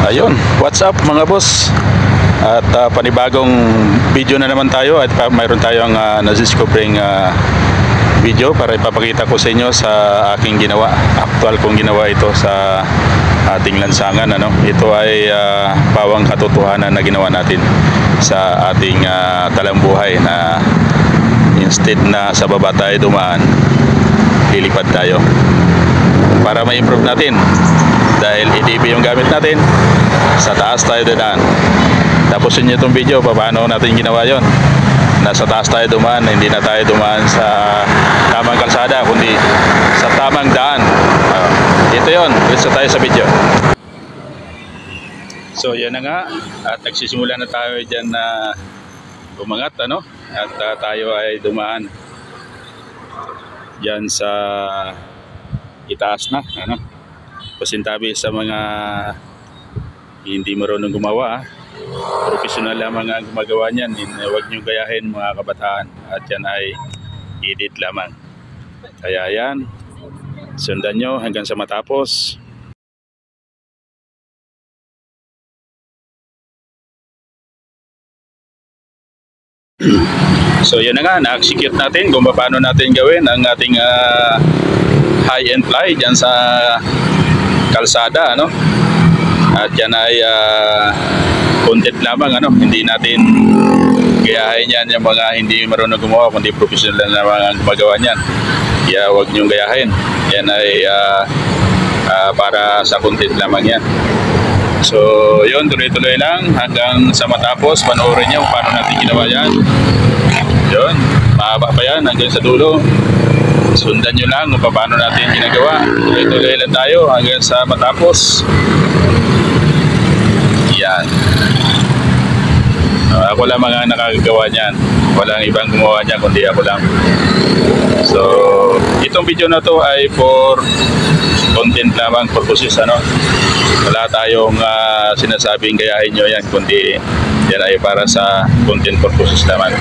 Ayun, what's up mga boss? At panibagong video na naman tayo at mayroon tayong nadiscovering video para ipapakita ko sa inyo sa aking ginawa. Actual kong ginawa ito sa ating lansangan. Ito ay pawang katotohanan na ginawa natin sa ating talambuhay na instead na sa baba tayo dumaan, lilipad tayo para ma-improve natin. Dahil EDP yung gamit natin, sa taas tayo dadaan. Tapos yun itong video, paano natin ginawa yon. Nasa taas tayo dumaan, hindi na tayo dumaan sa tamang kalsada, kundi sa tamang daan. Ito yon, let's tayo sa video. So yan na nga, at nagsisimula na tayo dyan na umangat, at tayo ay dumaan dyan sa itaas na, pasintabi sa mga hindi marunong gumawa. Professional lamang ang gumagawa niyan. Huwag nyo gayahin mga kabataan, at yan ay edit lamang. Kaya yan, sundan nyo hanggang sa matapos. So yan na nga, na-execute natin kung paano natin gawin ang ating high and fly dyan sa kalsada, at yan ay content lamang, hindi natin gayahin yan yung mga hindi marunong gumawa, kundi professional na mga gumagawa niyan. Kaya huwag niyong gayahin, yan ay para sa content lamang yan. So yun, tuloy-tuloy lang hanggang sa matapos. Panoorin niyo paano natin ginawa yan. Yun, mahaba pa yan hanggang sa dulo. Sundan nyo lang kung paano natin ginagawa. Tuloy-tuloy lang tayo hanggang sa matapos. Yan. Ako lang mga nakagagawa niyan. Walang ibang gumawa niyan kundi ako lang. So itong video na to ay for content lamang purposes. Wala tayong sinasabing gayahin nyo yan, kundi yan ay para sa content purposes naman.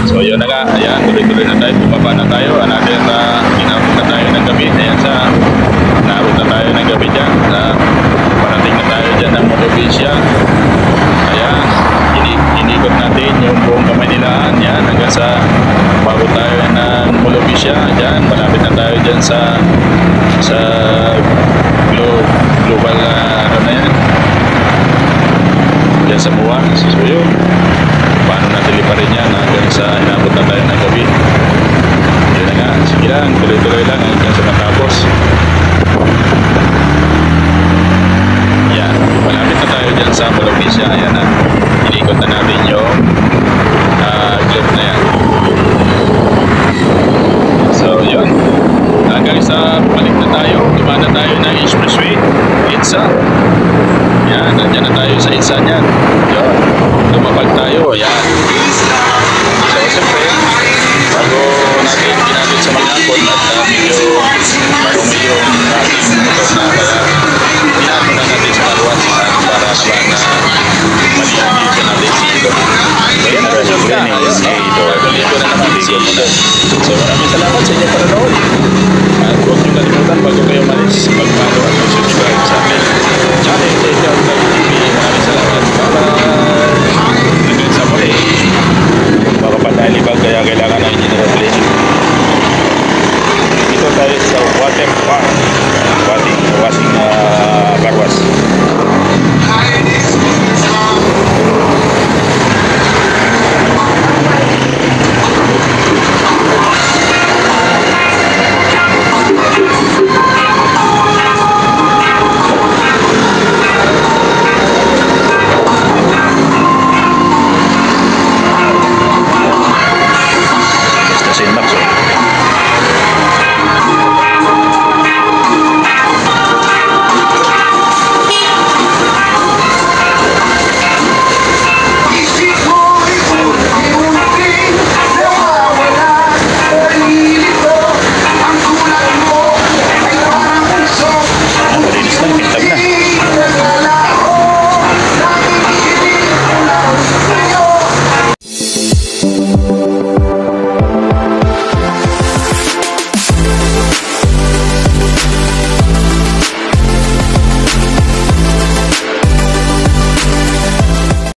So yun na nga, ayan, tuloy-tuloy na tayo, bumaba na tayo. Another inabot na tayo ng gabi. Ayan, naabot na tayo ng gabi dyan. Parating na tayo dyan ng Molovisia. Ayan, inikot natin yung buong Kamaynilaan. Yan, hanggang sa pabot tayo ng Molovisia. Ayan, malapit na tayo dyan sa global na yan. Dyan sa Muwa, sa Suyo. Paano natin liparin yan hanggang sa inabot na tayo ng gabi. Yun na nga, sige lang, tuloy-tuloy lang hanggang sa matapos. Yan, malapit na tayo dyan sa Molovisia. Ayan na, inikot na natin yung globe na yan. So yun, hanggang sa balik na tayo, dumaan na tayo ng expressway, Itza. Yan, nandiyan na tayo sa Itza niyan. Yun, lumapag tayo, yan. So siyempre, bago natin ginamit sa mga angkol at medyo marumi yung ating motor na, kaya